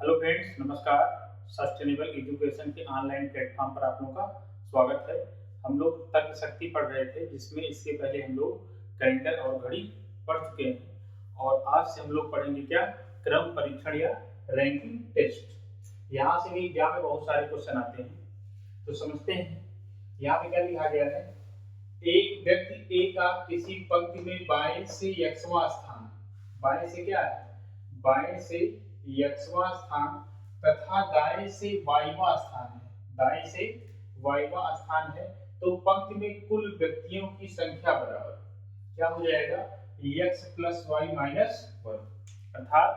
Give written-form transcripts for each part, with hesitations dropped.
Hello friends, नमस्कार। Sustainable education के online platform पर आप लोगों का स्वागत है। हम लोग तर्क शक्ति पढ़ रहे थे, जिसमें इसके पहले हम लोग कैलेंडर और घड़ी पढ़ चुके हैं और आज से हम लोग पढ़ेंगे क्या, क्रम परीक्षण या रैंकिंग टेस्ट। यहाँ से भी एग्जाम में बहुत सारे क्वेश्चन आते हैं, तो समझते हैं। यहाँ पे क्या लिखा गया है, एक व्यक्ति ए का किसी पंक्ति में बाएं से यक्षवां स्थान, बाएं से क्या है, बाएं से यक्षवां स्थान तथा दाएं से वायवा स्थान है, दाएं से वायवा स्थान है, तो पंक्ति में कुल व्यक्तियों की संख्या बराबर क्या हो जाएगा, x plus y minus one. अर्थात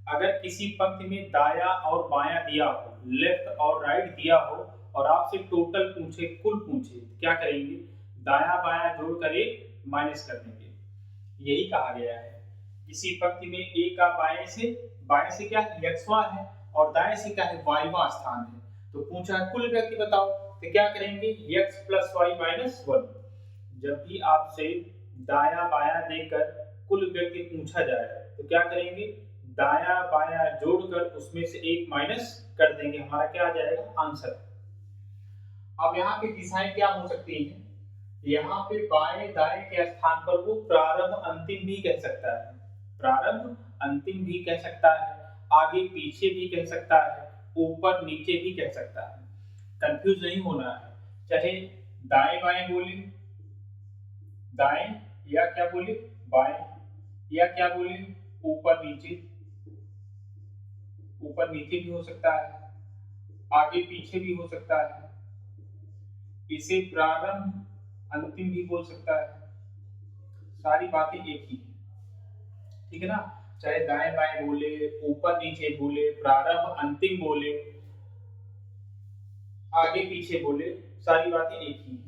अगर किसी पंक्ति में दाया और बाया दिया हो, लेफ्ट और राइट दिया हो और आपसे टोटल पूछे, कुल पूछे, क्या करेंगे, दाया बाया जोड़कर एक माइनस कर देंगे। यही कहा गया है। किसी पंक्ति में ए का बाएं से क्या है, यक्षवां है और दाएं से क्या है, वायवा स्थान है, तो पूछा है कुल व्यक्ति बताओ, तो क्या करेंगे, x plus y minus one. जब भी आपसे दाया बाया देकर कुल व्यक्ति पूछा जाए तो क्या करेंगे, दाया बाया जोड़कर उसमें से एक माइनस कर देंगे, हमारा क्या आ जाएगा, आंसर। अब यहाँ पे दिशाएं क्या हो सकती हैं, यहाँ पे बाएं दाएं के स्थान पर वो प्रारंभ अंतिम भी कह सकता है, प्रारंभ अंतिम भी कह सकता है, आगे पीछे भी कह सकता है, ऊपर नीचे भी कह सकता है। कंफ्यूज नहीं होना है, चाहे दाएं बाएं बोले, दाएं या क्या बोले, बाएं, या क्या बोले, ऊपर नीचे, ऊपर नीचे भी हो सकता है, आगे पीछे भी हो सकता है, इसे प्रारंभ अंतिम भी बोल सकता है। सारी बातें एक ही है, ठीक है ना। चाहे दाएं बाएं बोले, ऊपर नीचे बोले, प्रारंभ अंतिम बोले, आगे पीछे बोले, सारी बातें एक ही है।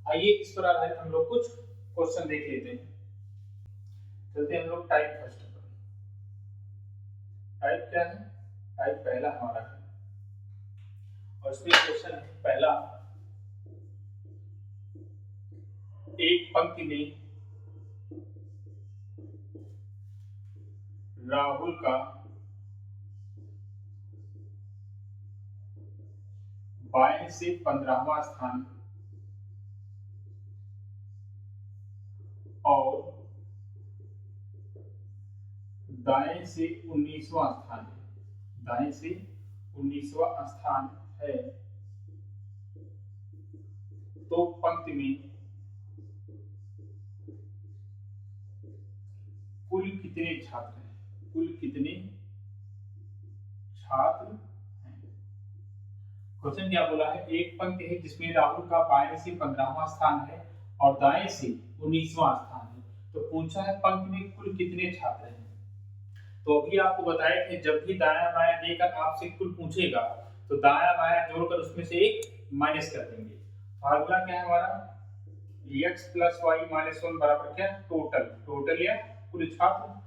आइए इस पर आधारित हम लोग कुछ क्वेश्चन देख लेते हैं। चलते हैं हम लोग टाइप फर्स्ट पर। टाइप क्या है, टाइप पहला हमारा है और इसमें क्वेश्चन है पहला, एक पंक्ति में राहुल का बाएं से 15वां स्थान और दाएं से 19वां स्थान है, दाएं से 19वां स्थान है, तो पंक्ति में कुल कितने छात्र हैं, कुल कितने छात्र हैं। क्वेश्चन क्या बोला है, एक पंक्ति है जिसमें राहुल का बाएं से 15वां स्थान है और दाएं से 19वां स्थान है, तो पूछा है पंक्ति में कुल कितने छात्र हैं। तो अभी आपको बताया कि जब भी दाया बाया देकर आपसे कुल पूछेगा तो दाया बाया जोड़कर उसमें से एक माइनस कर देंगे। फार्मूला क्या है हमारा, x plus y minus one बराबर क्या, टोटल, टोटल या कुल छात्र।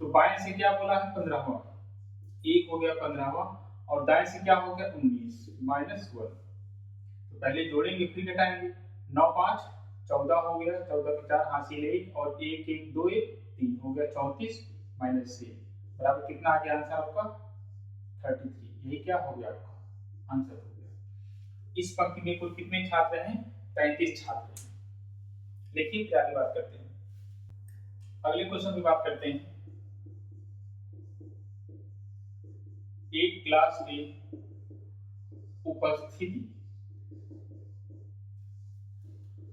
तो बाएं से क्या बोला है, 15वां, एक हो गया 15वां और दाएं से क्या हो गया, 19 माइनस वन। तो पहले जोड़ेंगे फिर घटाएंगे, 9 5 14 हो गया, 14 के 4 हासिल 1 और 1 1 2 1 3 हो गया 34 माइनस 6 बराबर कितना आ गया आंसर आपका, 33। यही क्या हो गया आपका आंसर हो गया। इस पंक्ति में कुल कितने छात्र हैं, 35 छात्र हैं। देखिए फिर आगे बात करते हैं, अगले क्वेश्चन की बात करते हैं। एक क्लास में उपस्थिति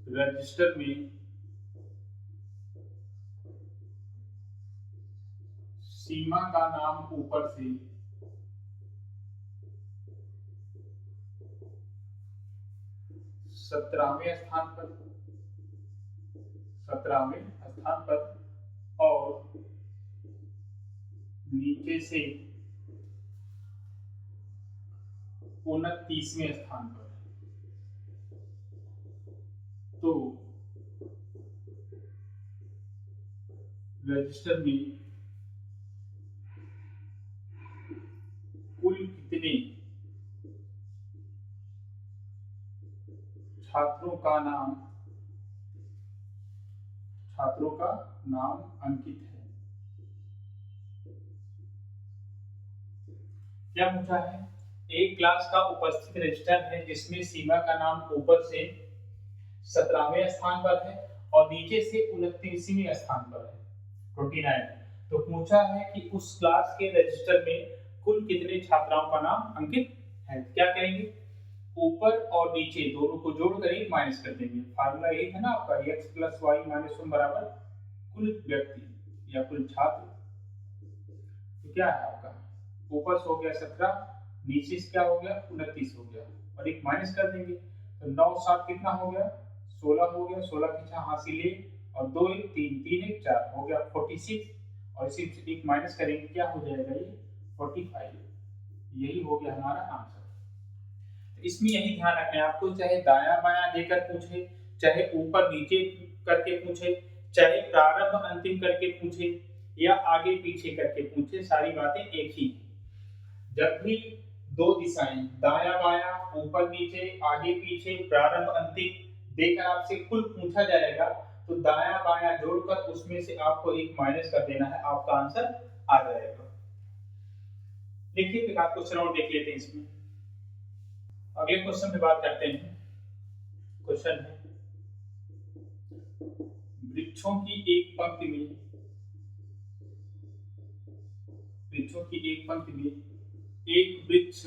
रजिस्टर में सीमा का नाम ऊपर से 17वें स्थान पर, 17वें स्थान पर और नीचे से 29वें स्थान पर, तो रजिस्टर में कुल कितने छात्रों का नाम अंकित है। क्या पूछा है? एक क्लास का उपस्थित रजिस्टर है जिसमें सीमा का नाम ऊपर से 17वें स्थान पर है और नीचे से 29वें स्थान पर है 29। तो पूछा है कि उस क्लास के रजिस्टर में कुल कितने छात्राओं का नाम अंकित है। क्या करेंगे? ऊपर और नीचे दोनों को जोड़कर एक माइनस कर देंगे। फार्मूला यही था ना आपका, x + y - 1 बराबर कुल व्यक्ति या कुल छात्र। तो क्या है आपका, ऊपर से हो गया 17, नीचे से क्या हो गया 29 हो गया और एक माइनस कर देंगे। तो 9 7 कितना हो गया 16 हो गया। 16 की छः हासिल ले और 2 1 3 3 1 4 हो गया 46 और इसी से एक माइनस करेंगे क्या हो जाएगा ये 45। यही हो गया हमारा आंसर। तो इसमें यही ध्यान रखना है आपको, चाहे दाया बायां देकर पूछे, चाहे ऊपर नीचे करके पूछे, चाहे प्रारंभ अंतिम करके पूछे या आगे पीछे करके पूछे, सारी बातें एक ही। जब भी दो दिशाएं दाया बायां ऊपर नीचे आगे पीछे प्रारंभ अंतिम देकर आपसे कुल पूछा जाएगा तो दाया बायां जोड़कर उसमें से आपको एक माइनस कर देना है, आपका आंसर आ जाएगा। देखिए एक आध क्वेश्चन और देख लेते हैं इसमें। अगले क्वेश्चन पे बात करते हैं। क्वेश्चन है वृक्षों की एक पंक्ति में एक वृक्ष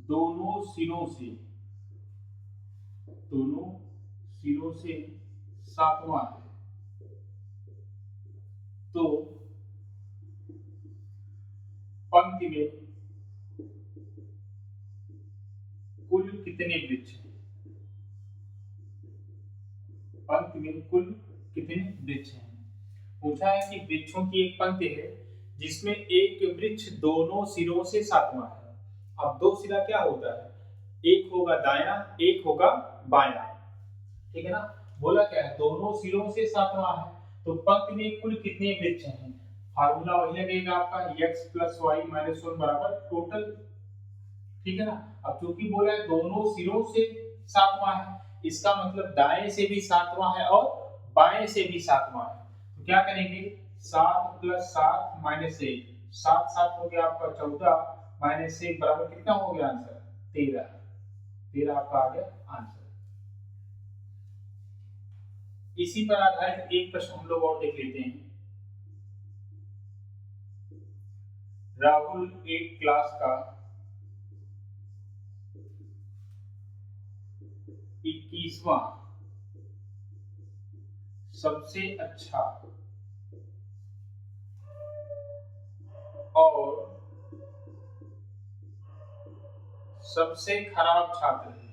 दोनों सिरों से सातवां है, तो पंक्ति में कुल कितने वृक्ष हैं? पंक्ति में कुल कितने वृक्ष हैं? पूछा है कि वृक्षों की एक पंक्ति है जिसमें एक वृक्ष दोनों सिरों से सातवां है। अब दो सिरा क्या होता है, एक होगा दायां एक होगा बायां, ठीक है ना। बोला क्या है दोनों सिरों से सातवां है, तो पंक्ति में कुल कितने वृक्ष हैं? फार्मूला वही लगेगा आपका x + y - 1 बराबर टोटल, ठीक है ना। अब चूंकि बोला है दोनों सिरों से सातवां है, इसका मतलब दाएं से भी सातवां है और बाएं से भी सातवां है। तो क्या करेंगे 7 + 7 - 1, 7 7 हो गया आपका 14 - 1 बराबर कितना हो गया आंसर 13। 13 आपका आ गया आंसर। इसी पर आधारित एक प्रश्न हम लोग और देख लेते हैं। राहुल एक क्लास का 21वां सबसे अच्छा और सबसे खराब छात्र है,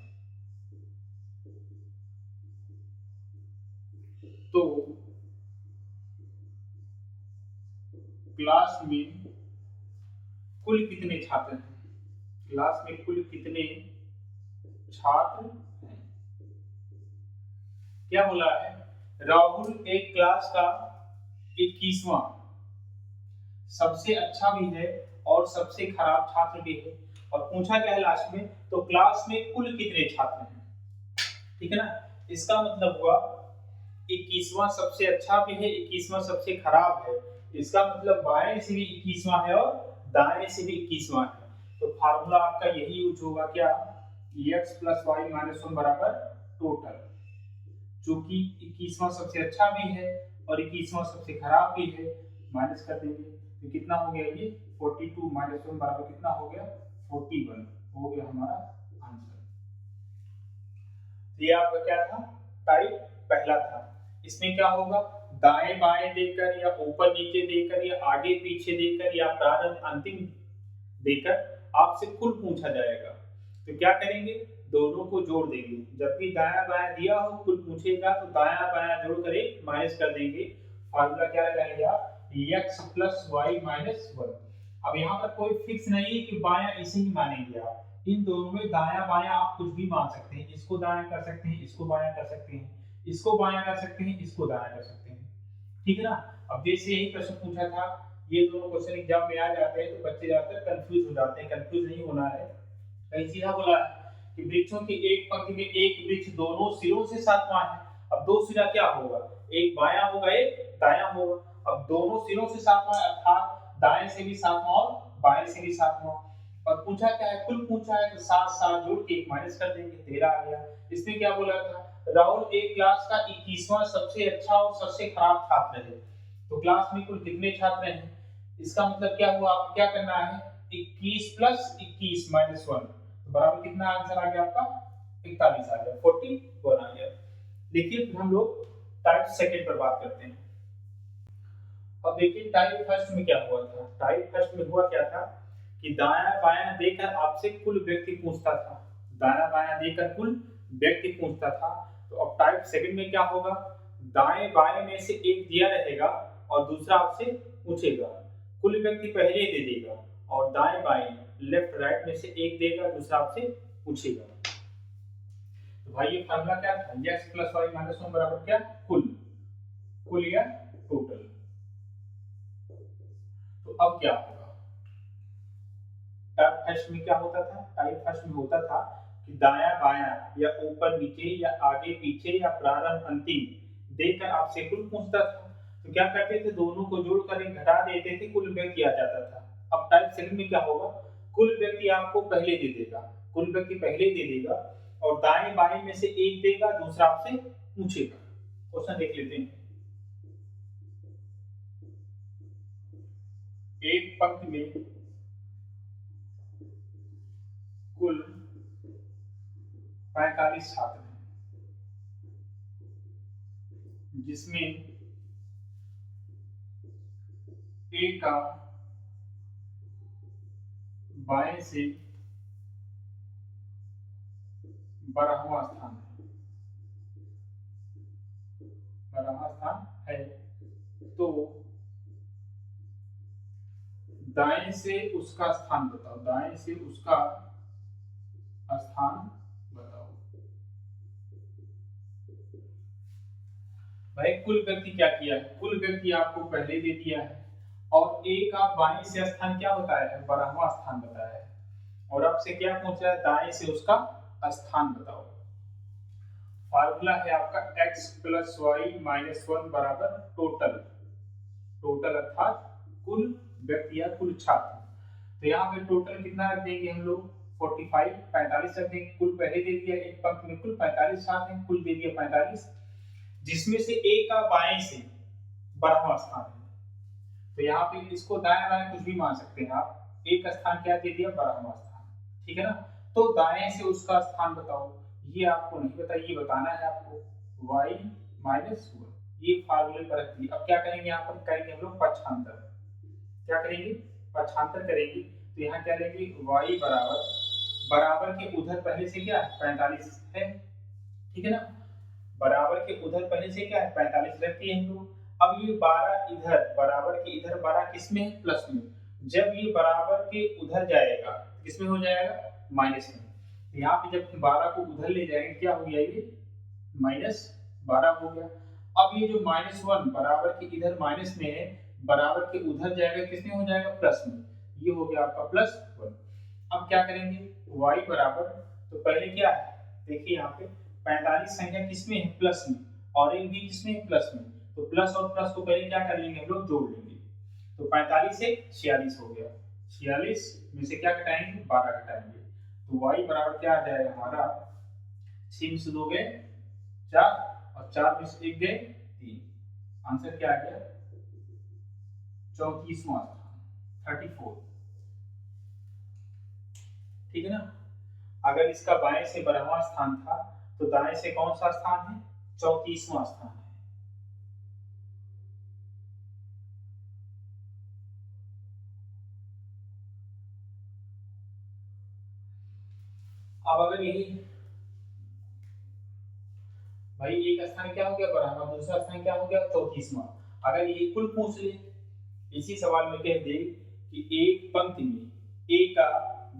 तो क्लास में कुल कितने छात्र हैं? क्लास में कुल कितने छात्र हैं? क्या बोला है राहुल एक क्लास का 21वां सबसे अच्छा भी है और सबसे खराब छात्र भी है, और पूछा क्या है लास्ट में तो क्लास में कुल कितने छात्र हैं, ठीक है ना। इसका मतलब हुआ 21वां सबसे अच्छा भी है 21वां सबसे खराब है, इसका मतलब बाएं से भी 21वां है और दाएं से भी 21वां है। तो फार्मूला आपका यही यूज होगा क्या x + y - 1 बराबर टोटल, चूंकि 21वां सबसे अच्छा भी है और 21वां सबसे खराब भी है, माइनस कर देंगे तो कितना हो गया ये 42 - 1 बराबर कितना हो गया 41 हो गया हमारा आंसर। ये आपका क्या था टाइप पहला था। इसमें क्या होगा दाएं बाएं देकर या ऊपर नीचे देकर या आगे पीछे देकर या प्रारंभ अंतिम देकर आपसे कुल पूछा जाएगा। तो क्या करेंगे दोनों को जोड़ देंगे, जब भी दाया बाया दिया हो कुल पूछेगा तो दाया बाया जोड़कर एक माइनस कर देंगे। फार्मूला क्या लगाएंगे आप x + y - 1। अब यहाँ पर कोई फिक्स नहीं है कि बाया इसे ही मानेंगे आप, इन दोनों में दाया बाया आप कुछ भी मान सकते हैं, इसको दाया कर सकते हैं इसको बाया कर सकते हैं, इसको बाया कर सकते हैं इसको दाया कर सकते हैं, ठीक है ना। अब जैसे यही प्रश्न पूछा था, ये दोनों क्वेश्चन एग्जाम में आ जाते हैं तो बच्चे ज्यादातर कंफ्यूज हो जाते हैं, कंफ्यूज नहीं होना है। कहीं सीधा बोला है कि वृक्षों की एक पंक्ति में एक वृक्ष दोनों सिरों से सातवां है। अब दो सिरा क्या होगा एक बायां होगा एक दायां होगा। अब दोनों सिरों से 7वां अर्थात दाएं से भी 7वां और बाएं से भी 7वां। और पूछा क्या है, कुल पूछा है, तो 7 7 जोड़ के 1 माइनस कर देंगे, 13 आ गया। इसमें क्या बोला था, राहुल एक क्लास का 21वां सबसे अच्छा और सबसे खराब छात्र है। तो क्लास में कुल कितने छात्र हैं, इसका मतलब क्या हुआ, आपको क्या करना है, 21 प्लस 21 माइनस 1 तो बराबर कितना आंसर आ गया आपका, 41 आ गया, 41 आ गया। देखिए फिर हम लोग टाइप सेकंड पर बात करते हैं। अब देखिए टाइप फर्स्ट में क्या हुआ था, टाइप फर्स्ट में हुआ क्या था कि दायां बायां देकर आपसे कुल व्यक्ति पूछता था, दायां बायां देकर कुल व्यक्ति पूछता था। तो अब टाइप सेकंड में क्या होगा, दाएं बाएं में से एक दिया रहेगा और दूसरा आपसे पूछेगा, कुल व्यक्ति पहले दे देगा और दाएं बाएं लेफ्ट राइट में से एक देगा, दूसरा आपसे पूछेगा। तो भाई ये फार्मूला क्या था, x + y - 1 बराबर क्या, कुल, कुल या टोटल। तो अब क्या होगा, टाइप फर्स्ट में क्या होता था, टाइप फर्स्ट में होता था कि दायां बायां या ऊपर नीचे या आगे पीछे या प्रारंभ अंतिम देकर आपसे कुल पूछता था। तो क्या करते थे, दोनों को जोड़कर एक घटा देते थे, कुल व्यक्ति आ जाता था। अब टाइप सेकंड में क्या होगा, कुल व्यक्ति आपको पहले दे देगा, कुल व्यक्ति पहले दे देगा और दाएं बाएं में से एक देगा, दूसरा आपसे पूछेगा। क्वेश्चन देख लेते हैं। एक पंक्ति में कुल 45 छात्र हैं, जिसमें ए का बाएं से 12वां स्थान है, 12वां स्थान है। तो दाएं से उसका स्थान बताओ, दाएं से उसका स्थान बताओ। भाई कुल व्यक्ति क्या किया है, कुल व्यक्ति आपको पहले दे दिया है और ए का बाएं से स्थान क्या बताया है, 12वां स्थान बताया है। और आपसे क्या पूछ रहा है, दाएं से उसका स्थान बताओ। फार्मूला है आपका x + y - 1 बराबर टोटल, टोटल अर्थात कुल व्यक्ति या कुल छात्र। तो यहाँ पे टोटल कितना रख देंगे हम लोग, 45 45 रख देंगे, कुल पहले दे दिया, एक पंक्ति में कुल 45 छात्र हैं, कुल दे दिया 45, जिसमें से ए का बाएं से 12वां स्थान है। तो यहाँ पे इसको दाएं बाएं कुछ भी मान सकते हैं आप, एक स्थान क्या दे दिया, 12वां स्थान, ठीक है ना। तो दाएं से उसका स्थान बताओ, ये आपको नहीं पता, ये बताना है आपको, y - 1 ये फार्मूले पर रख दिया। अब क्या करेंगे, यहाँ पर करेंगे हम लोग पक्षांतर, क्या करेंगे, पक्षांतर करेंगे। तो यहाँ क्या लेंगे, y बराबर, बराबर के उधर पहले से क्या है, 45 है, ठीक है ना, बराबर के उधर पहले से क्या है, 45 रख दिए हम लोग। अब ये 12 इधर, बराबर के इधर 12 किसमें है, प्लस में। जब ये बराबर के उधर जाएगा किसमें हो जाएगा, माइनस में। यहाँ पे जब 12 को उधर ले जाएंगे क्या हो गया, ये -12 हो गया। अब ये जो -1 बराबर के इधर माइनस में है, बराबर के उधर जाएगा किसमें हो जाएगा, प्लस में, ये हो गया आपका +1। अब क्या करेंगे, y बराबर, तो पहले क्या है, देखिए यहाँ पे 45 संख्या किसमें है, प्लस में, और एक भी किसमें है, प्लस में। तो प्लस और प्लस को पहले क्या कर लेंगे हम लोग, जोड़ लेंगे। तो 45 से 46 हो गया, 46 में से क्या घटाएंगे, 12 घटाएंगे। तो y बराबर क्या आ जाएगा हमारा, 6 में से 2 गए 4 और 4 में से 1 गए 3, आंसर क्या आ गया, 34वां स्थान, 34, ठीक है ना। अगर इसका बाएं से 12वां स्थान था तो दाएं से कौन सा स्थान है, 34वां स्थान है। अब अगर यही भाई एक स्थान क्या हो गया, 12वां, दूसरा स्थान क्या हो गया, 34वां। अगर यही कुल पूछ ले, इसी सवाल में कह दे कि एक पंक्ति में ए का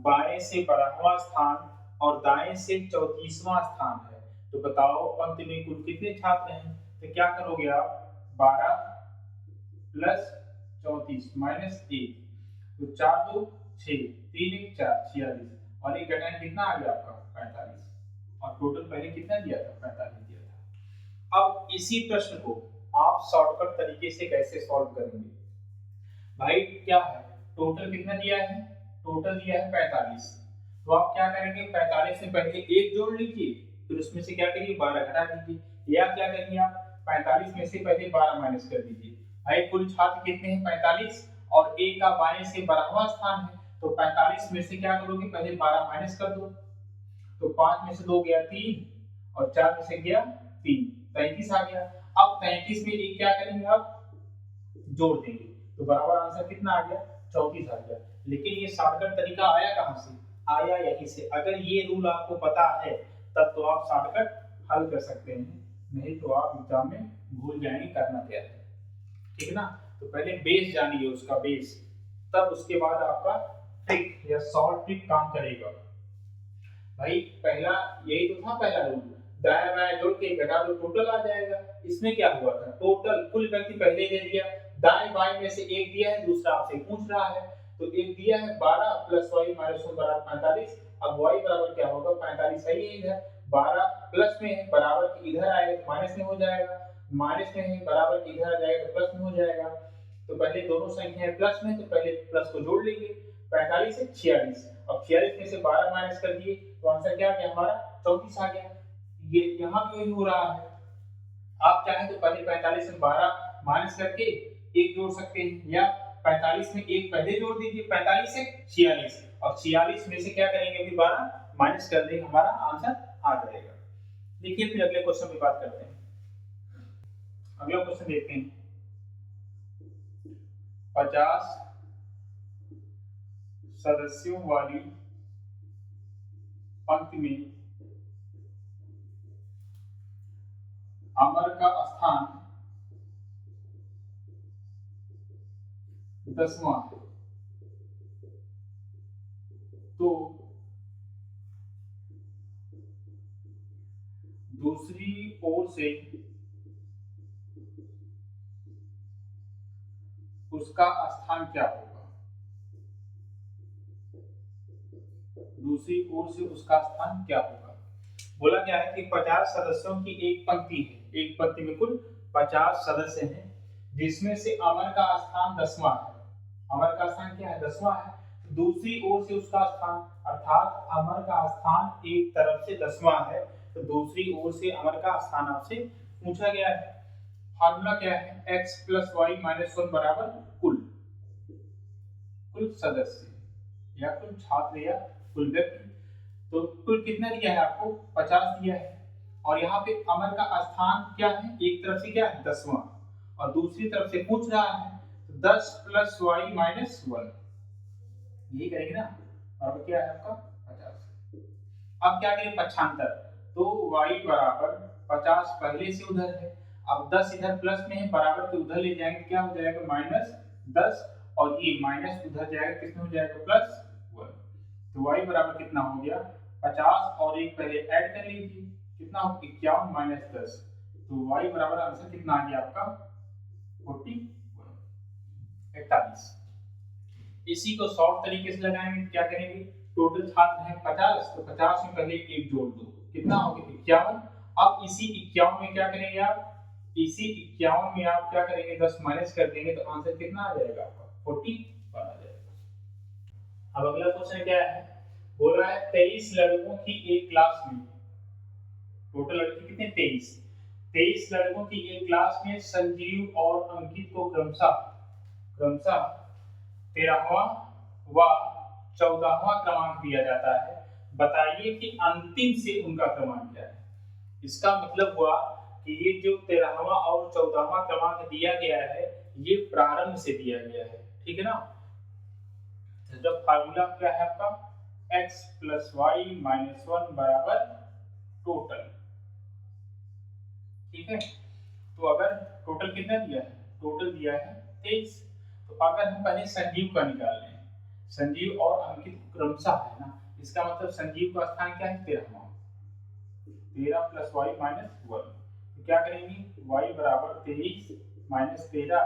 बाएं से 12वां स्थान और दाएं से 34वां स्थान है, तो बताओ पंक्ति में कुल कितने छात्र हैं। तो क्या करोगे आप, 12 प्लस 34 माइनस 1, तो 4 2 6, 3 1 4, 46, और एक घटाएं कितना आ गया आपका, 45, और टोटल पहले कितना दिया था, 45 दिया था। अब इसी प्रश्न को आप शॉर्टकट तरीके से कैसे सॉल्व करेंगे। भाई क्या है, टोटल कितना दिया है, टोटल दिया है 45। तो आप क्या करेंगे, 45 में पहले एक जोड़ लीजिए, फिर उसमें से क्या करिए 12 घटा दीजिए, या क्या करिए आप 45 में से पहले 12 माइनस कर दीजिए। भाई कुल छात्र कितने हैं 45, और ए का बाएं से 12वां स्थान है, तो 45 में से क्या करोगे, पहले 12 माइनस कर दो, तो 5 में से 2 गया 3, और 4 में से गया 3, 33 आ गया। अब 33 में एक क्या करेंगे आप, जोड़ देंगे, तो बराबर आंसर कितना आ गया, 34 आ गया। लेकिन ये शॉर्टकट तरीका आया कहां से, आया यहीं से। अगर ये रूल आपको पता है तब तो आप शॉर्टकट हल कर सकते हैं, नहीं तो आप एग्जाम में भूल जाएंगे करना क्या है, ठीक है ना। तो पहले बेस जानिए उसका बेस, तब उसके बाद आपका ट्रिक या सॉल्व ट्रिक काम करेगा। भाई पहला यही तो था, पहला रूल दाया बाया जोड़ के घटा दो टोटल आ जाएगा। इसमें क्या हुआ था, टोटल कुल व्यक्ति पहले दे दिया, दाएं बाएं में से एक दिया है, दूसरा आपसे पूछ रहा है, तो एक दिया है 12 प्लस y माइनस 1 बराबर 45। अब y बराबर क्या होगा, 45 है ये इधर, 12 प्लस में है बराबर के इधर आएगा तो माइनस में हो जाएगा, माइनस में है बराबर के इधर आ जाएगा तो प्लस में हो जाएगा। तो पहले दोनों संख्याएं प्लस में, तो पहले प्लस को जोड़ लेंगे, 45 से 46, अब 46 में से 12 माइनस कर दिए तो आंसर क्या आ गया हमारा, 34 आ गया। ये यहाँ भी वही हो रहा है, आप चाहें तो पहले 45 में 12 माइनस करके एक जोड़ सकते हैं, या 45 में एक पहले जोड़ दीजिए 45 से 46, और 46 में से क्या करेंगे अभी 12 माइनस कर देंगे, हमारा आंसर आ जाएगा। देखिए फिर अगले क्वेश्चन की बात करते हैं। अगला क्वेश्चन देखते हैं, 50 सदस्यों वाली पंक्ति में अमर का स्थान 10वां है, तो दूसरी ओर से उसका स्थान क्या होगा, दूसरी ओर से उसका स्थान क्या होगा। बोला गया है कि 50 सदस्यों की एक पंक्ति है, एक पंक्ति में कुल 50 सदस्य हैं, जिसमें से अमर का स्थान 10वां है। अमर का स्थान क्या है, 10वां है, तो दूसरी ओर से उसका स्थान, अर्थात अमर का स्थान एक तरफ से 10वां है, तो दूसरी ओर से अमर का स्थान आपसे पूछा गया है। फार्मूला क्या है, x प्लस वाई माइनस 1 बराबर कुल, कुल सदस्य या कुल छात्र या कुल व्यक्ति। तो कुल कितना दिया है आपको, 50 दिया है, और यहाँ पे अमर का स्थान क्या है, एक तरफ से क्या है 10वां, और दूसरी तरफ से पूछ रहा है, तो 10 प्लस वाई माइनस 1, यही करेंगे ना, और क्या है आपका 50। अब क्या करें पक्षांतर, तो y बराबर 50 पहले से उधर है, अब 10 इधर प्लस में है, बराबर के उधर ले जाएंगे क्या हो जाएगा माइनस 10, और ये माइनस उधर जाएगा किसमें हो जाएगा प्लस 1, तो y बराबर कितना हो गया 50, और एक पहले ऐड कर लीजिए कितना हो 51 माइनस 10, तो y बराबर आंसर कितना आ गया आपका 41। इसी को शॉर्ट तरीके से लगाएंगे, क्या करेंगे, टोटल छात्र हैं 50, तो 50 में पहले एक जोड़ दो, कितना हो गया 51। अब इसी 51 में क्या करेंगे आप, इसी 51 में आप क्या करेंगे 10 माइनस कर देंगे, तो आंसर कितना आ जाएगा आपका 41 आ जाएगा। अब अगला क्वेश्चन क्या है, बोला है 23 लड़कों की एक क्लास में, टोटल लड़के कितने 23 लड़कों की एक क्लास में संजीव और अंकित को क्रमशः 13वां व 14वां क्रमांक दिया जाता है, बताइए कि अंतिम से उनका क्रमांक क्या है। इसका मतलब हुआ कि ये जो 13वां और 14वां क्रमांक दिया गया है ये प्रारंभ से दिया गया है, ठीक है ना। तो जब फार्मूला क्या है आपका x प्लस वाई माइनस 1 बराबर टोटल, ठीक है। तो अगर टोटल कितना दिया है, टोटल दिया है 23, तो अगर हम पहले संजीव का निकाल लें, संजीव और अंकित क्रमशः है ना, इसका मतलब संजीव का स्थान क्या है 13वां, 13 प्लस वाई माइनस 1, तो क्या करेंगे y बराबर 23 माइनस 13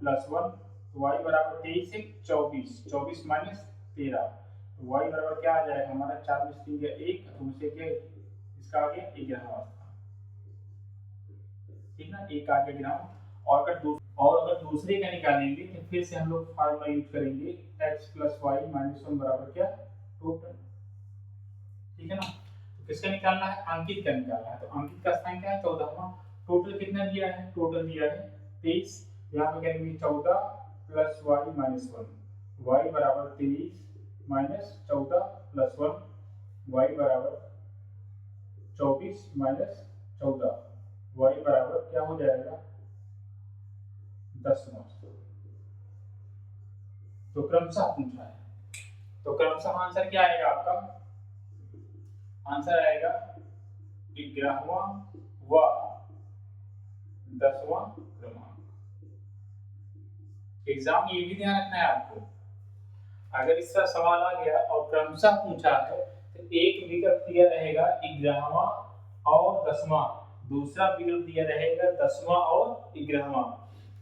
प्लस 1, तो y बराबर 23 से 24 माइनस 13, तो y बराबर क्या आ जाएगा हमारा 4 में 3 गया 1, तो मुझसे क्या इसका आ गया 11वां स्थान, ठीक ना, एक आ गया ग्राम। और अगर दूसरे का निकालेंगे तो फिर से हम लोग फार्मूला यूज करेंगे x plus y minus one बराबर क्या, टोटल। ठीक है ना। तो किसका निकालना है, अंकित का निकालना है। तो अंकित का स्थान क्या है, 14वां। टोटल कितना दिया है, टोटल दिया है 23। यहाँ पे करेंगे 14 plus y minus one, y बराबर 23 माइनस 14 प्लस वन, वाई बराबर 24 माइनस 14, वाई बराबर क्या हो जाएगा 10। तो क्रमशः पूछा है, तो क्रमशः आंसर क्या आएगा आपका, आंसर आएगा 11वां व 10वां क्रमांक। एग्जाम में ये भी ध्यान रखना है आपको, अगर इसका सवाल आ गया और क्रमशः पूछा है तो एक विकल्प दिया रहेगा 11वां और 10वां, दूसरा विकल्प दिया रहेगा 10वां और 11वां।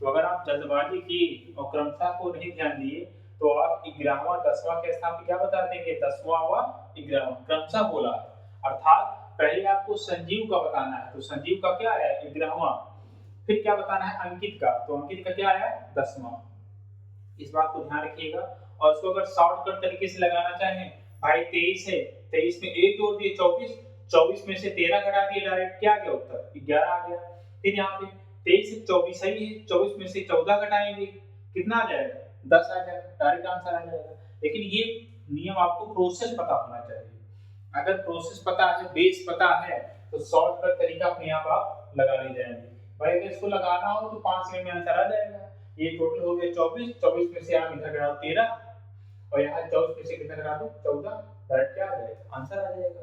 तो अगर आप जल्दबाजी की और क्रमशः को नहीं ध्यान दिए तो आप 11वां 10वां के स्थान पे क्या बता देंगे, 10वां व 11वां, क्रमशः बोला है। अर्थात पहले आपको संजीव का बताना है, तो संजीव का क्या है 11वां, फिर क्या बताना है अंकित का, तो अंकित का क्या आया 10वां। इस बात को ध्यान रखिएगा। और उसको अगर शॉर्टकट तरीके से लगाना चाहें, भाई 23 है, 23 में 1 जोड़ दिए 24, 24 में से 13 घटा दिए, डायरेक्ट क्या आ गया उत्तर 11 आ गया। फिर यहाँ पे 23 से 24 सही है, 24 में से 14 घटाएंगे कितना आ जाएगा 10 आ जाएगा, डायरेक्ट आंसर आ जाएगा। लेकिन ये नियम आपको प्रोसेस पता होना चाहिए, अगर प्रोसेस पता है, बेस पता है, तो शॉर्टकट तरीका अपने आप लगा ले जाएंगे। भाई अगर इसको लगाना हो तो 5 सेकंड में आंसर आ जाएगा। ये टोटल हो गया 24, 24 में से आप इधर घटाओ 13 और यहाँ 24 में से कितना घटा दो 14, डायरेक्ट क्या आ जाएगा आंसर आ जाएगा।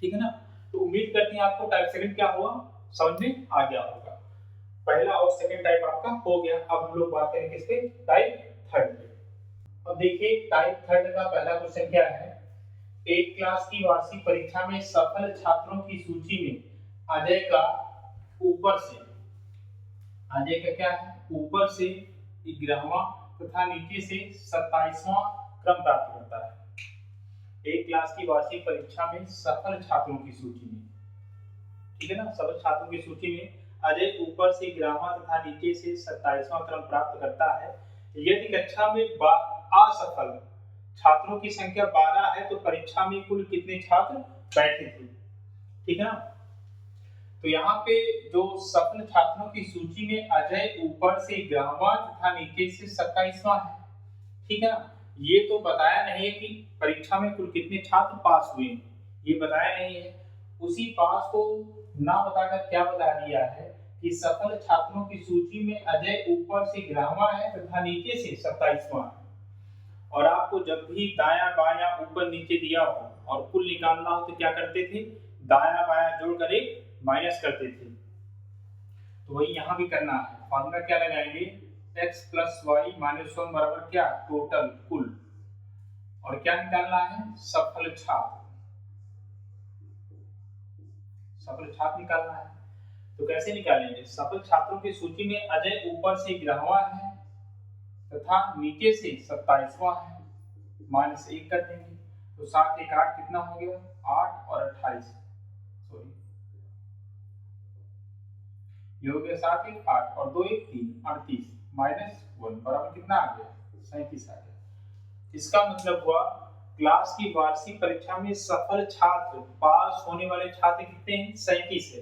ठीक है ना। तो उम्मीद करते हैं आपको टाइप सेकंड क्या हुआ समझ में आ गया होगा। पहला और सेकंड टाइप आपका हो गया। अब हम लोग बात करेंगे किसके, टाइप थर्ड पे। अब देखिए टाइप थर्ड का पहला क्वेश्चन क्या है, एक क्लास की वार्षिक परीक्षा में सफल छात्रों की सूची में अजय का ऊपर से, अजय का क्या है ऊपर से 11वां तथा नीचे से 27वां क्रम प्राप्त करता है। एक क्लास की वार्षिक परीक्षा में सफल छात्रों की सूची में, ठीक है ना, सफल छात्रों की सूची में अजय ऊपर से 11वां तथा नीचे से 27वां क्रम प्राप्त करता है। यदि कक्षा में असफल छात्रों की संख्या 12 है तो परीक्षा में कुल कितने छात्र बैठे थे। ठीक है ना। तो यहाँ पे जो सफल छात्रों की सूची में अजय ऊपर से 11वां तथा नीचे से 27वां है। ठीक है ना। ये तो बताया नहीं है कि परीक्षा में कुल कितने छात्र पास हुए, ये बताया नहीं है। उसी पास को ना बताकर क्या बता दिया है कि सफल छात्रों की सूची में अजय ऊपर से 11वां है तथा नीचे से 27वां है। और आपको जब भी दाया बाया ऊपर नीचे दिया हो और कुल निकालना हो तो क्या करते थे, दाया बाया जोड़कर एक माइनस करते थे। तो वही यहाँ भी करना है। फॉर्मूला क्या लगाएंगे, x plus y minus one बराबर क्या, टोटल कुल, और क्या निकालना है सफल छात्र, सफल छात्र निकालना है। तो कैसे निकालेंगे, सफल छात्रों की सूची में अजय ऊपर से 11वां है तथा नीचे से 27वां है, माइनस 1 कर देंगे। तो 7 1 8 कितना हो गया 8 और 28, सॉरी ये हो गया 7 1 8 और 2 1 3 38 माइनस 1 बराबर कितना आ गया 37 आ गया। इसका मतलब हुआ क्लास की वार्षिक परीक्षा में सफल छात्र, पास होने वाले छात्र कितने हैं 37 है।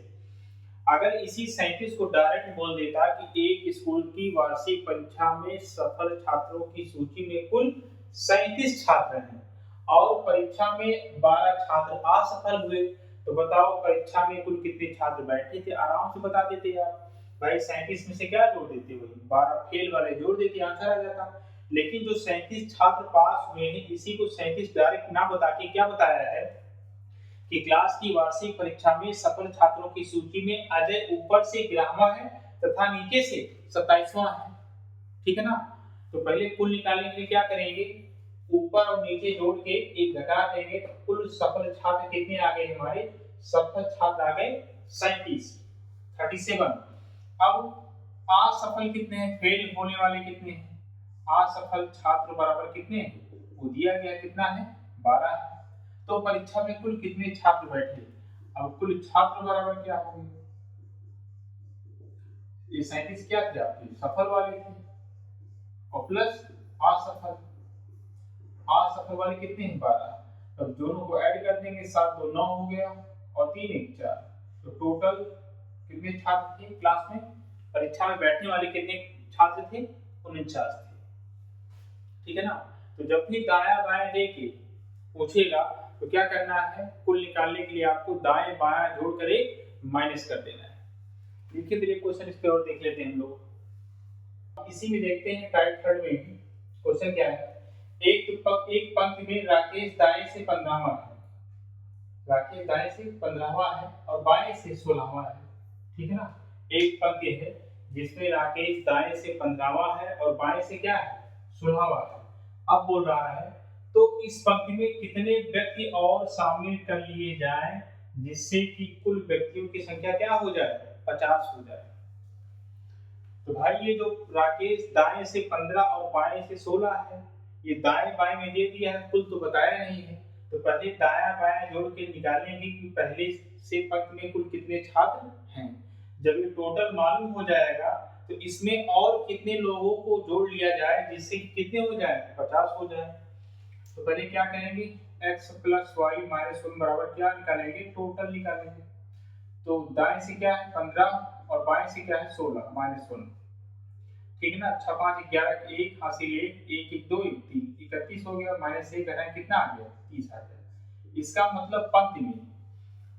अगर इसी 37 को डायरेक्ट बोल देता कि एक स्कूल की वार्षिक परीक्षा में सफल छात्रों की सूची में कुल 37 छात्र हैं और परीक्षा में 12 छात्र असफल हुए, तो बताओ परीक्षा में कुल कितने छात्र बैठे थे, आराम से बता देते आप भाई। 37 में से क्या जोड़ देते, वही 12 फेल वाले जोड़ देते, आंसर आ जाता। लेकिन जो 37 छात्र पास हुए हैं इसी को 37 डायरेक्ट ना बता के क्या बताया है कि क्लास की वार्षिक परीक्षा में सफल छात्रों की सूची में अजय ऊपर से 11वां है तथा नीचे से 27वां है। ठीक है ना। तो पहले कुल निकालने के लिए क्या करेंगे, ऊपर और नीचे जोड़ के एक घटा देंगे तो कुल सफल छात्र कितने आ गए हमारे, सफल छात्र आ गए 37। अब असफल कितने हैं, फेल होने वाले कितने हैं, असफल छात्र बराबर कितने हैं, वो दिया गया कितना है 12 है। तो परीक्षा में कुल कितने छात्र बैठे, अब कुल छात्र बराबर क्या होंगे, ये 37 क्या थे आपके सफल वाले थे और प्लस असफल। असफल वाले कितने हैं 12। तब दोनों को ऐड कर देंगे 7 2 9 हो गया और 3 1 4। तो टोटल कितने छात्र थे क्लास में, परीक्षा में बैठने वाले कितने छात्र थे 49 थे। ठीक है ना। तो जब भी दाया बाया देके पूछेगा तो क्या करना है, कुल निकालने के लिए आपको दाएं बायां जोड़कर एक माइनस कर देना है। देखिए तो ये क्वेश्चन इस पे और देख लेते हैं हम लोग। इसी में देखते हैं टाइप थर्ड में क्वेश्चन क्या है। एक पंक्ति में राकेश दाएं से 15वां है, राकेश दाएं से 15वां है और बाएं से 16वां है। ठीक है ना। एक पंक्ति है जिसमें राकेश दाएं से 15वां है और बाएं से क्या है 16वां है। अब बोल रहा है तो इस पंक्ति में कितने व्यक्ति और शामिल कर लिए जाएं जिससे कि कुल व्यक्तियों की संख्या क्या हो जाए 50 हो जाए। तो भाई ये जो राकेश दाएं से 15 और बाएं से 16 है, ये दाएं बाएं में दे दिया है, कुल तो बताया नहीं है। तो पहले दाया बाया जोड़ के निकालेंगे कि पहले से पंक्ति में कुल कितने छात्र हैं। जब ये टोटल मालूम हो जाएगा तो इसमें और कितने लोगों को जोड़ लिया जाए जिससे कितने हो जाए 50 हो जाए। तो पहले क्या करेंगे x प्लस वाई माइनस 1 बराबर क्या निकालेंगे टोटल निकालेंगे। तो दाएं से क्या है 15 और बाएं से क्या है 16 माइनस 1। ठीक है ना। 6 5 11 1 हासिल 1 1 1 2 1 3 31 हो गया, माइनस 1 घटाएं कितना आ गया 30 आ गया। इसका मतलब पंक्ति में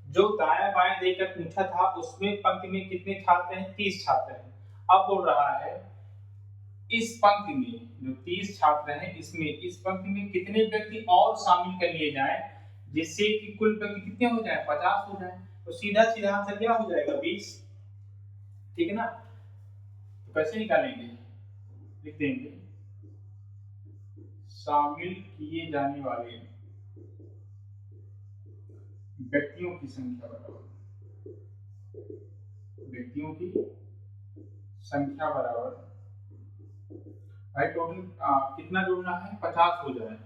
जो दाया बाया देकर पूछा था उसमें पंक्ति में कितने छात्र हैं 30 छात्र हैं। अब बोल रहा है इस पंक्ति में जो 30 छात्र हैं इसमें इस पंक्ति में कितने व्यक्ति और शामिल कर लिए जाएं जिससे कि कुल व्यक्ति कितने हो जाए 50 हो जाए। तो सीधा सीधा आंसर क्या हो जाएगा 20। ठीक है ना। तो कैसे निकालेंगे, लिख देंगे शामिल किए जाने वाले व्यक्तियों की संख्या बराबर, व्यक्तियों की संख्या बराबर भाई टोटल कितना जोड़ना है 50 हो जाए।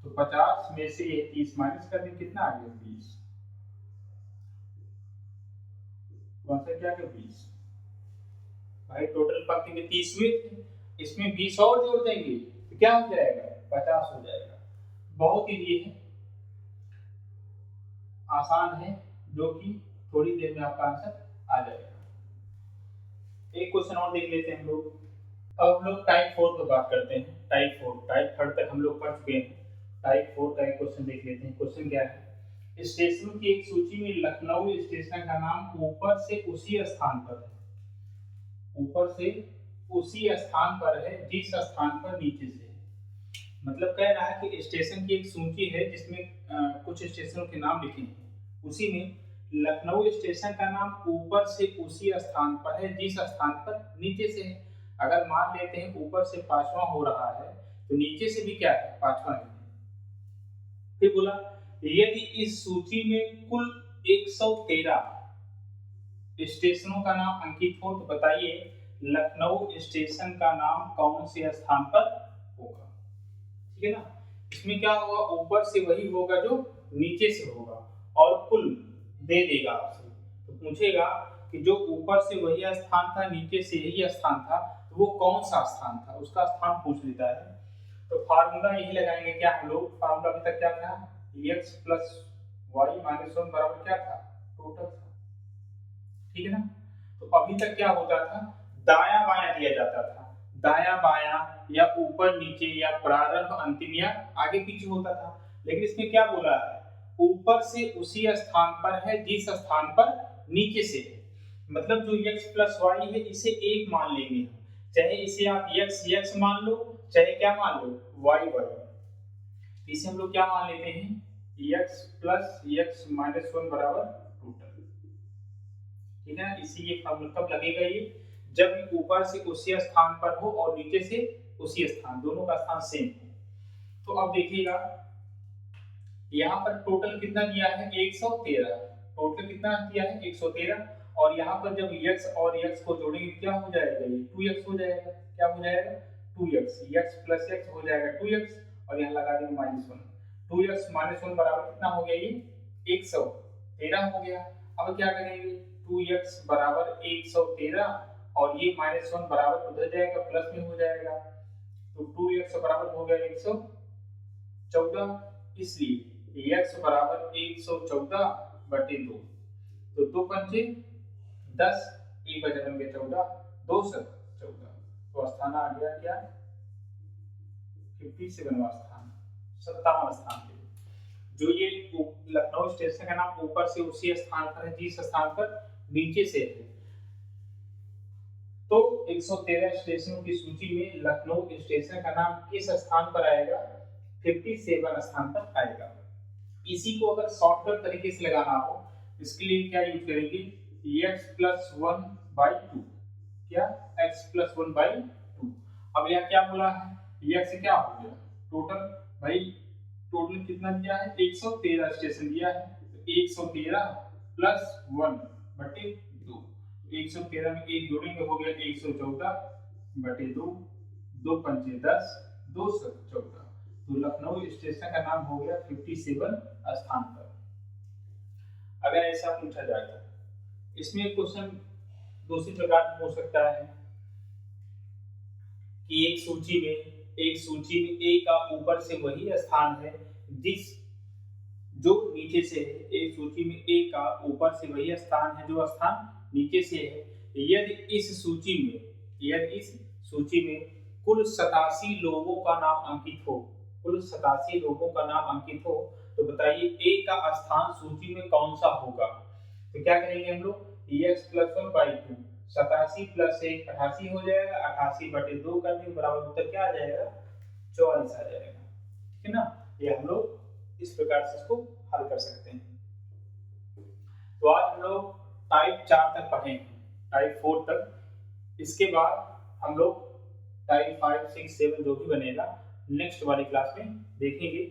तो 50 में से ये 30 माइनस कर दें कितना आ गया 20। कौन सा क्या गया 20। भाई टोटल पंक्ति में 30 हुए थे, इसमें 20 और जोड़ देंगे तो क्या हो जाएगा 50 हो जाएगा। बहुत इजी है, आसान है, जो कि थोड़ी देर में आपका आंसर आ जाएगा। एक क्वेश्चन और देख लेते हैं हम लोग। अब हम लोग टाइप 4 पर बात करते हैं। टाइप 4 टाइप थर्ड तक हम लोग पढ़ चुके हैं। टाइप 4 का एक क्वेश्चन देख लेते हैं। क्वेश्चन क्या है, स्टेशनों की एक सूची में लखनऊ स्टेशन का नाम ऊपर से उसी स्थान पर है, ऊपर से उसी स्थान पर है जिस स्थान पर नीचे से है। मतलब कह रहा है कि स्टेशन की एक सूची है जिसमें कुछ स्टेशनों के नाम लिखे हैं, उसी में लखनऊ स्टेशन का नाम ऊपर से उसी स्थान पर है जिस स्थान पर नीचे से है। अगर मान लेते हैं ऊपर से 5वां हो रहा है तो नीचे से भी क्या है 5वां है। फिर बोला यदि इस सूची में कुल 113 स्टेशनों का नाम अंकित हो तो बताइए लखनऊ स्टेशन का नाम कौन से स्थान पर होगा। ठीक है ना। इसमें क्या होगा ऊपर से वही होगा जो नीचे से होगा और कुल दे देगा आपसे। तो पूछेगा कि जो ऊपर से वही स्थान था नीचे से यही स्थान था तो वो कौन सा स्थान था, उसका स्थान पूछ लेता है। तो फार्मूला यही लगाएंगे क्या हम लोग, फार्मूला अभी तक क्या था x प्लस वाई माइनस 1 बराबर क्या था टोटल था। ठीक है ना। तो अभी तक क्या होता था दाया बाया दिया जाता था, दाया बाया या ऊपर नीचे या प्रारंभ अंतिम या आगे पीछे होता था। लेकिन इसमें क्या बोला है ऊपर से उसी स्थान पर है जिस स्थान पर नीचे से है। मतलब जो x प्लस वाई है इसे एक मान लेंगे, चाहे इसे आप x मान लो चाहे क्या मान लो y। इसे हम लोग क्या मान लेते हैं x प्लस x माइनस 1 बराबर टोटल। ठीक है। इसी ये फॉर्मूला कब लगेगा ये जब ऊपर से उसी स्थान पर हो और नीचे से उसी स्थान, दोनों का स्थान सेम हो। तो अब देखिएगा यहाँ पर टोटल कितना दिया है 113, टोटल कितना दिया है 113 और यहाँ पर जब x और x को जोड़ेंगे क्या हो जाएगा ये 2x हो जाएगा। क्या हो जाएगा 2x, x प्लस x हो जाएगा 2x और यहाँ लगा देंगे माइनस 1। 2x माइनस 1 बराबर कितना हो गया ये 113 हो गया। अब क्या करेंगे 2x बराबर 113 और ये -1 बराबर उधर जाएगा, प्लस में हो जाएगा, तो 2x बराबर हो गया 114, इसलिए x बराबर 114/2। तो 2 पंचे 10, 1 बचा बन गया 14, 2 से 14, तो स्थान आ गया क्या 57वां स्थान, 57वां स्थान पे। जो ये लखनऊ स्टेशन का नाम ऊपर से उसी स्थान पर है जिस स्थान पर नीचे से है। तो 113 स्टेशनों की सूची में लखनऊ स्टेशन का नाम किस स्थान पर आएगा, 57 स्थान पर आएगा। इसी को अगर शॉर्टकट तरीके से लगाना हो, इसके लिए क्या यूज करेंगे, x+1/2, क्या x+1/2। अब यह क्या बोला है, x क्या हो गया टोटल, भाई टोटल कितना दिया है, 113 स्टेशन दिया है, तो 113 + 1/2, 113 में 1 जोड़ेंगे हो गया 114/2, 2 पंचे 10, 2 से 14, तो लखनऊ स्टेशन का नाम हो गया 57 स्थान पर। अगर ऐसा पूछा जाए तो इसमें क्वेश्चन दूसरी प्रकार हो सकता है कि एक सूची में ए का ऊपर से वही स्थान है जिस जो नीचे से है, एक सूची में ए का ऊपर से वही स्थान है जो स्थान नीचे से है। यदि इस सूची में कुल 87 लोगों का नाम अंकित हो, तो बताइए ए का स्थान सूची में कौन सा होगा। तो क्या करेंगे हम लोग, x+1/2, 87 + 1 88 हो जाएगा, 88/2 करने के बराबर उत्तर क्या आ जाएगा, 44 आ जाएगा, ठीक है ना। ये हम लोग इस प्रकार से इसको हल कर सकते हैं। तो आज हम लोग टाइप 4 तक पढ़े हैं, टाइप 4 तक। इसके बाद हम लोग टाइप 5, 6, 7 जो भी बनेगा नेक्स्ट वाली क्लास में देखेंगे।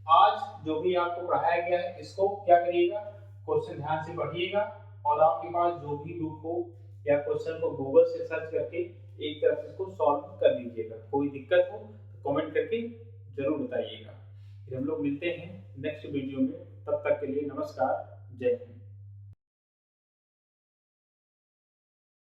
आज जो भी आपको पढ़ाया गया है इसको क्या करिएगा, क्वेश्चन ध्यान से पढ़िएगा, और आपके पास जो भी बुक हो या क्वेश्चन को गूगल से सर्च करके एक तरफ इसको सॉल्व कर लीजिएगा। कोई दिक्कत हो तो कमेंट करके जरूर बताइएगा। फिर हम लोग मिलते हैं नेक्स्ट वीडियो में, तब तक के लिए नमस्कार, जय हिंद।